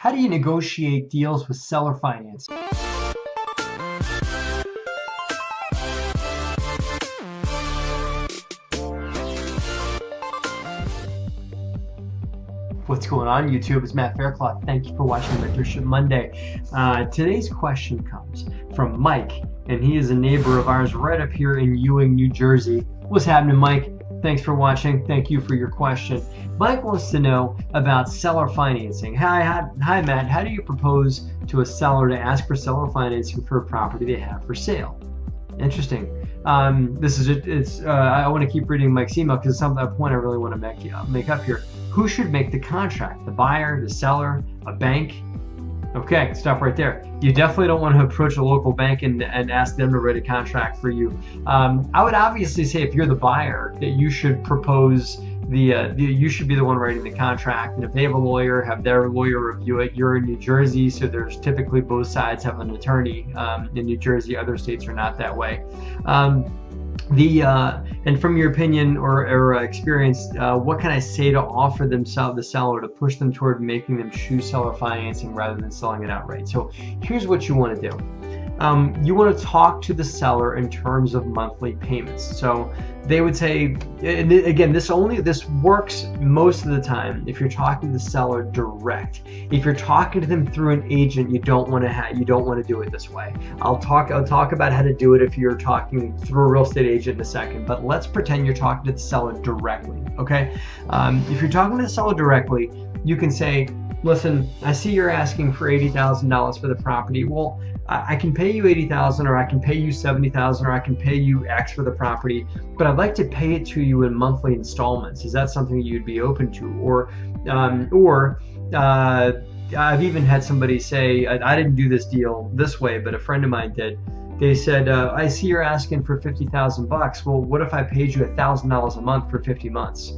How do you negotiate deals with seller finance? What's going on, YouTube? It's Matt Faircloth. Thank you for watching Mentorship Monday. Today's question comes from Mike, and he is a neighbor of ours right up here in Ewing, New Jersey. What's happening, Mike? Thanks for watching. Thank you for your question. Mike wants to know about seller financing. Hi, Matt. How do you propose to a seller to ask for seller financing for a property they have for sale? Interesting. I want to keep reading Mike's email because it's a point I really want to make up here. Who should make the contract? The buyer, the seller, a bank? Okay, stop right there. You definitely don't want to approach a local bank and ask them to write a contract for you. I would obviously say if you're the buyer that you should propose you should be the one writing the contract, and if they have a lawyer, have their lawyer review it. You're in New Jersey, so there's typically both sides have an attorney. In New Jersey, other states are not that way. And from your opinion or experience, what can I say to offer the seller to push them toward making them choose seller financing rather than selling it outright? So here's what you want to do. You want to talk to the seller in terms of monthly payments. So they would say, and again, this works most of the time if you're talking to the seller direct. If you're talking to them through an agent, you don't want to do it this way. I'll talk about how to do it if you're talking through a real estate agent in a second, but let's pretend you're talking to the seller directly, okay? If you're talking to the seller directly, you can say, listen, I see you're asking for $80,000 for the property. Well, I can pay you $80,000, or I can pay you $70,000, or I can pay you X for the property, but I'd like to pay it to you in monthly installments. Is that something you'd be open to? Or I've even had somebody say, I didn't do this deal this way, but a friend of mine did. They said, I see you're asking for $50,000. Well, what if I paid you $1,000 a month for 50 months?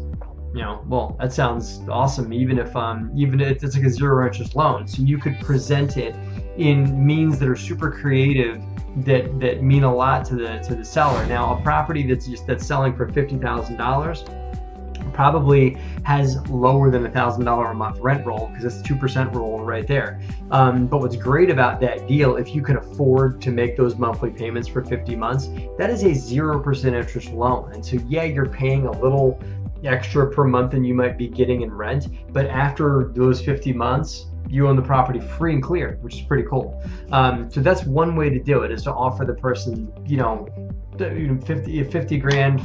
Well, that sounds awesome. Even if it's like a zero interest loan, so you could present it in means that are super creative that mean a lot to the seller. Now, a property that's selling for $50,000 probably has lower than $1,000 a month rent roll, because it's 2% roll right there. But what's great about that deal, if you can afford to make those monthly payments for 50 months, that is a 0% interest loan. And so yeah, you're paying a little extra per month than you might be getting in rent, but after those 50 months, you own the property free and clear, which is pretty cool. So that's one way to do it, is to offer the person, 50 grand.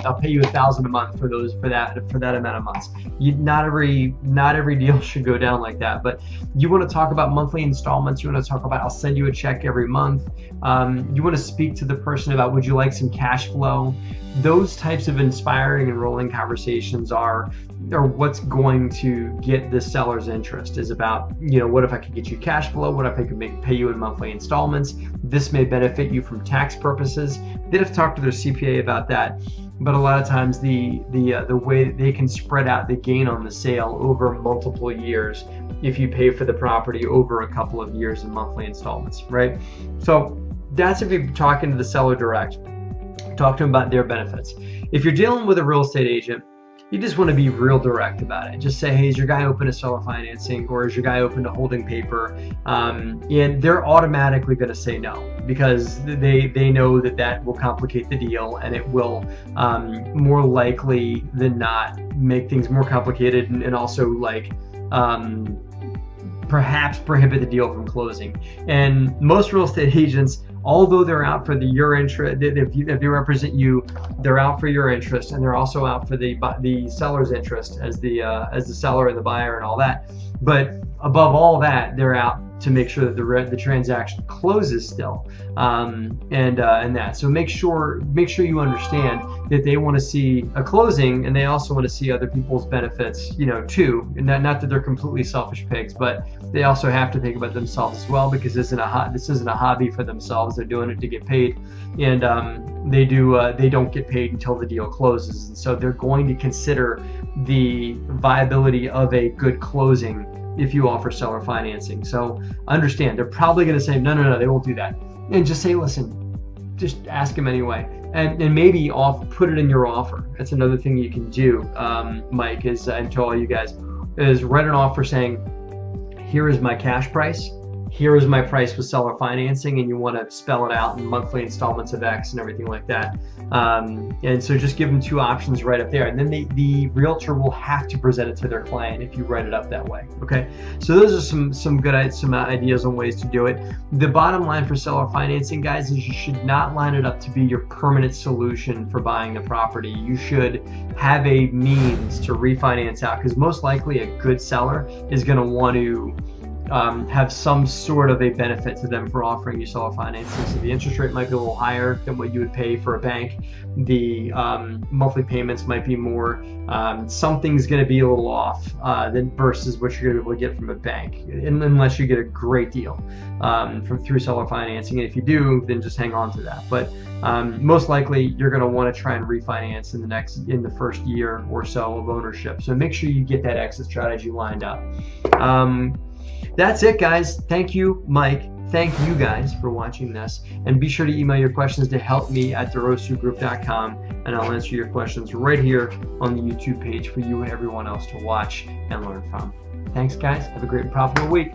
I'll pay you $1,000 a month for that amount of months. Not every deal should go down like that, but you want to talk about monthly installments. You want to talk about, I'll send you a check every month. You want to speak to the person about, would you like some cash flow? Those types of inspiring and rolling conversations are what's going to get the seller's interest. Is about, what if I could get you cash flow? What if I could pay you in monthly installments? This may benefit you from tax purposes. They'd have to talk to their CPA about that. But a lot of times the way that they can spread out the gain on the sale over multiple years if you pay for the property over a couple of years in monthly installments, right? So that's if you're talking to the seller direct. Talk to them about their benefits. If you're dealing with a real estate agent, you just want to be real direct about it. Just say, hey, is your guy open to seller financing, or is your guy open to holding paper? And they're automatically going to say no, because they know that will complicate the deal, and it will more likely than not make things more complicated, and also perhaps prohibit the deal from closing. And most real estate agents, although they're out for your interest, if they represent you, they're out for your interest, and they're also out for the seller's interest as the seller and the buyer and all that. But above all that, they're out to make sure that the transaction closes still, and that. So make sure you understand that they want to see a closing, and they also want to see other people's benefits, too. And not that they're completely selfish pigs, but they also have to think about themselves as well, because this isn't a hobby for themselves. They're doing it to get paid, and they don't get paid until the deal closes. And so they're going to consider the viability of a good closing if you offer seller financing. So understand, they're probably going to say, no, they won't do that. And just say, listen, just ask them anyway. And maybe put it in your offer. That's another thing you can do, Mike, and to all you guys, is write an offer saying, here is my cash price, here is my price with seller financing, and you want to spell it out in monthly installments of X and everything like that. And so just give them two options right up there, and then the realtor will have to present it to their client if you write it up that way. Okay, so those are some good ideas on ways to do it. The bottom line for seller financing, guys, is you should not line it up to be your permanent solution for buying the property. You should have a means to refinance out, because most likely a good seller is going to want to have some sort of a benefit to them for offering you seller financing. So the interest rate might be a little higher than what you would pay for a bank. The monthly payments might be more. Something's going to be a little off than versus what you're going to be able to get from a bank, unless you get a great deal through seller financing. And if you do, then just hang on to that. But most likely you're going to want to try and refinance in the first year or so of ownership. So make sure you get that exit strategy lined up. That's it, guys. Thank you, Mike. Thank you guys for watching this, and be sure to email your questions to helpme@derosugroup.com, and I'll answer your questions right here on the YouTube page for you and everyone else to watch and learn from. Thanks, guys. Have a great and profitable week.